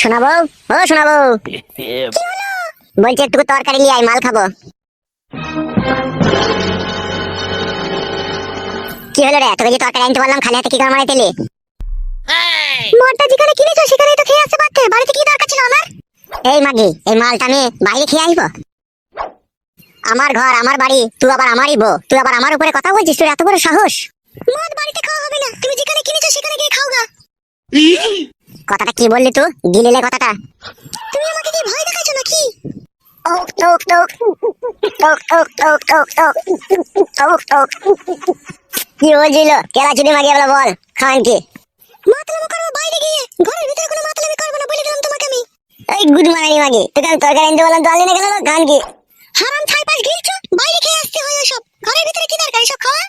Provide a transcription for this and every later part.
শোনাবো, ও শোনাবো। বলছি একটু তরকারি নিয়ে আয়, মাল খাবো। কি হলো রে, তোকে যে তরকারি আনতে বললাম খালি হাতে কি করে মারাই দিলি? মরটা যেখানে কিনেছো সেখানেই তো খেয়ে আসতে পারতে, বাড়িতে কি দরকার ছিল আমার? এই মাগি, এই মালটা আমি বাইরে খেয়ে আসবো? আমার ঘর, আমার বাড়ি, তুই আবার আমারই বউ, তুই আবার আমার উপরে কথা বলছিস? তোর এত বড় সাহস? মদ বাড়িতে খাওয়া হবে না, তুমি যেখানে কিনেছো সেখানে গিয়ে খাওগা। কথাটা কি বললি তুই? গিলিলে কথাটা? তুমি আমাকে কি ভয় দেখাচ্ছ নাকি? ওক টোক টোক টোক টোক টোক টোক টোক টোক টোক। কি বলছিল? কেলা চুদি মাগি বলে বল, খান কি? মাতলামি করবো বাইরে গিয়ে, ঘরের ভিতরে কোনো মাতলামি করবো না বলে দিলাম তোমাকে আমি। এই গুড মারানি মাগি, তোকে আমি তরকারি আনতে বললাম তো আনলি না কেন? খান কি? হারাম ছাই পাশ গিলছো, বাইরে খেয়ে আসতে হয় ওসব, ঘরের ভিতরে কি দরকার সব খাওয়া?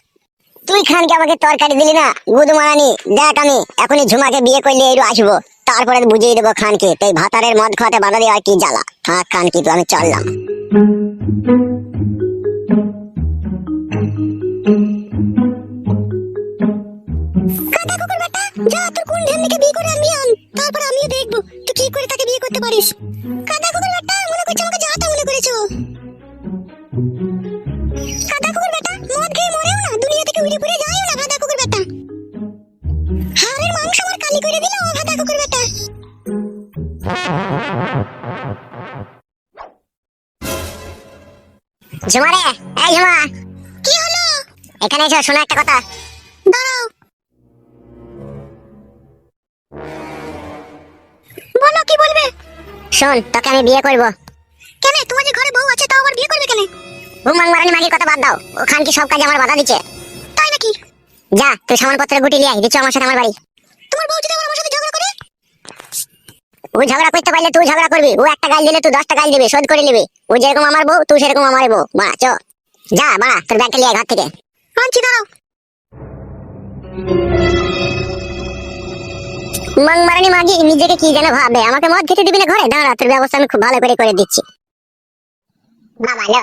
তুই খানকে আমাকে তরকারি দিলি না, গুদ মারানি। দেখ আমি এখনই ঝুমাকে বিয়ে করলে এইরু আসবো, তারপরে বুঝিয়ে দেবো খানকে এই ভাতারের মদ খাওয়াতে বাধা দেওয়া কি জ্বালা। হ্যাঁ খানকি, তো আমি চললাম। কাদা কুকুর বেটা, যা তোর কোন ঢেমনিকে বিয়ে করে আনবি আন, তারপর আমিও দেখবো তুই কি করে তাকে বিয়ে করতে পারিস। কাদা কুকুর বেটা, মনে করছো আমাকে যাতা মনে করেছো? কাদা কুকুর বেটা, মদ খেয়ে মরেও না, দুনিয়া থেকে উড়ে পুড়ে যায়ও না কাদা কুকুর বেটা। হাড়ের মাংস আমার কালি করে দিল ও কাদা কুকুর বেটা। ঝুমা রে, এই ঝুমা। কি হলো? এখানে এসো, শোনো একটা কথা। দাঁড়াও। বলো, কি বলবে? শোন, তোকে আমি বিয়ে করব। কেন? তোমার যে ঘরে বউ আছে তাও আবার বিয়ে করবে কেন? ঘুমান মারানি মাগির কথা বাদ দাও, ওখান কি সব কাজে আমার বাধা দিচ্ছে। তাই নাকি? যা তুই সামানপত্র গুটি লিয়ে আয়, দিচ্ছ আমার সাথে আমার বাড়ি। তোমার বউ যদি আবার আমার সাথে ঝগড়া করে? ও ঝগড়া করতে পারলে তুই ঝগড়া করবি, ও একটা গাল দিলে তুই 10টা গাল দিবি, শোধ করে নিবি। ও যেরকম আমার বউ, তুই সেরকম আমার বউ। বা চ, যা বা তোর ব্যাগটা লিয়ে আয় ঘর থেকে। আনছি, দাঁড়াও। মাংমারানি মাগি নিজেকে কি যেন ভাবে, আমাকে মদ খেতে দিবি না ঘরে? দাঁড়া, তোর ব্যবস্থা আমি খুব ভালো করে দিচ্ছি। বাবা লো,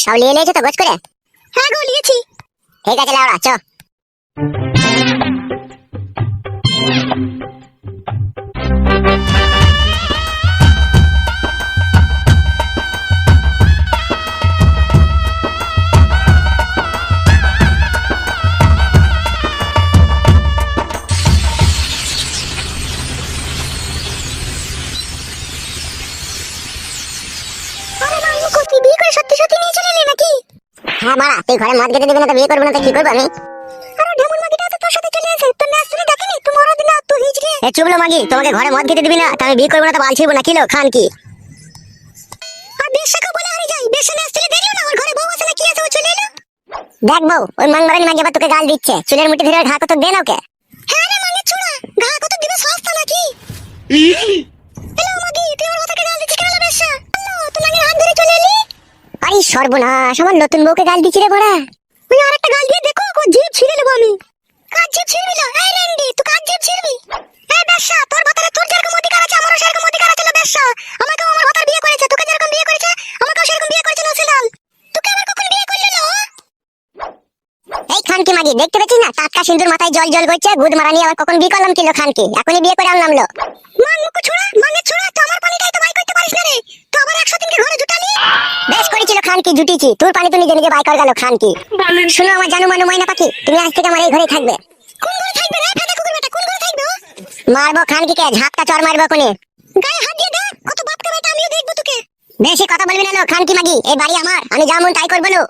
সব লিয়ে নিয়েছো তো গোছ করে? হ্যাঁ গো, লিয়েছি। ঠিক আছে, লাউড়া চ। হ্যাঁ বাড়া, তুই ঘরে মদ খেতে দিবি না তো বিয়ে করবি না তো কি করবো আমি? আরে ঢেমুন মাগিটা তো তোর সাথে চলে আসে, তোর নাচ শুনে দেখেনি তুই মরো দিনা তুই হিজড়ে। এ চুবলো মাগি, তোমাকে ঘরে মদ খেতে দিবি না তো আমি বিয়ে করবো না তো বালছিবো না, কিলো খান কি? আর বেশাকে বলে আরে যাই, বেশা নাচ চলে দেখলো না ওর ঘরে বউ আছে না কি আছে, ও চলে এলো। দেখ বউ, ওই মাংমারানি মাগি আবার তোকে গাল দিচ্ছে, চুলের মুঠি ধরে ঘা কত দেন ওকে। হ্যাঁ রে মাগি ছোড়া, ঘা কত দিবে সস্তা নাকি? হ্যালো মাগি, তুই আমার কথাকে গাল দিচ্ছিস কেন? বেশা হ্যালো, তুই মাগির হাত ধরে চলে এলি। আরে সর্বনাশ, আমার নতুন বউকে গাল দিচ্ছি রে বড়া। ওই আরেকটা গাল দিয়ে দেখো, ও জিভ ছিঁড়ে নেবো আমি। কাজ জিভ ছিঁড়বি না? এই রেন্ডি, তুই কাজ জিভ ছিঁড়বি? এই বেশা, তোর ভাতারে তোর যেরকম অধিকার আছে আমারও সেরকম অধিকার আছে। বেশা, আমাকেও আমার ভাতার বিয়ে করেছে, তোকে যেরকম বিয়ে করেছে আমাকেও সেরকম বিয়ে করেছে নসিলাল। তোকে আবার কখন বিয়ে করলি লো? এই খানকি মাগি, দেখতে পেছিস না টাটকা সিঁদুর মাথায় জল জল করছে, গুদ মারানি আবার কখন বিয়ে করলাম কিলো খানকি, এখনই বিয়ে করে আনলাম লো। মান মুখ ছোড়া, মাঙ্গে ছোড়া, তো আমার পানিটাই তো বাই করতে পারিস না রে, তো আবার 100 দিনকে ঘরে জুটালি। বেশ করেছিল খানকি, জুটিছি, তোর পানি তো নিজে নিজে বাই কর গেল খানকি। শুনো আমার জানু মানু ময়না পাখি, তুমি আজ থেকে আমার এই ঘরেই থাকবে। কোন ঘরে থাকবে রে ফাটা কুকুর বেটা, কোন ঘরে থাকবে ও? মারবো খানকিকে, ঝাপটা চড় মারবো কোনে। গায়ে হাত দিয়ে দে, কত বাপকে বেটা, আমিও দেখবো তোকে। বেশি কথা বলবি না লো খানকি মাগি, এই বাড়ি আমার, আমি যা মন তাই করবো লো।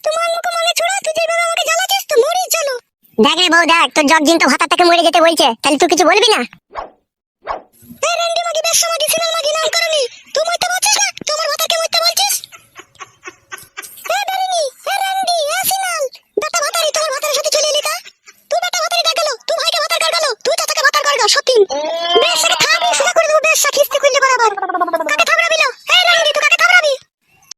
তোমার মুখ মানে ছোড়া, তুই যেভাবে আমাকে জ্বালাচ্ছিস তো মরি চলো। দেখ রে বউ দেখ, তোর জগজিন তো ভাতার থেকে মরে যেতে বলছে, তাহলে তুই কিছু বলবি না? এই রেন্ডি মাগি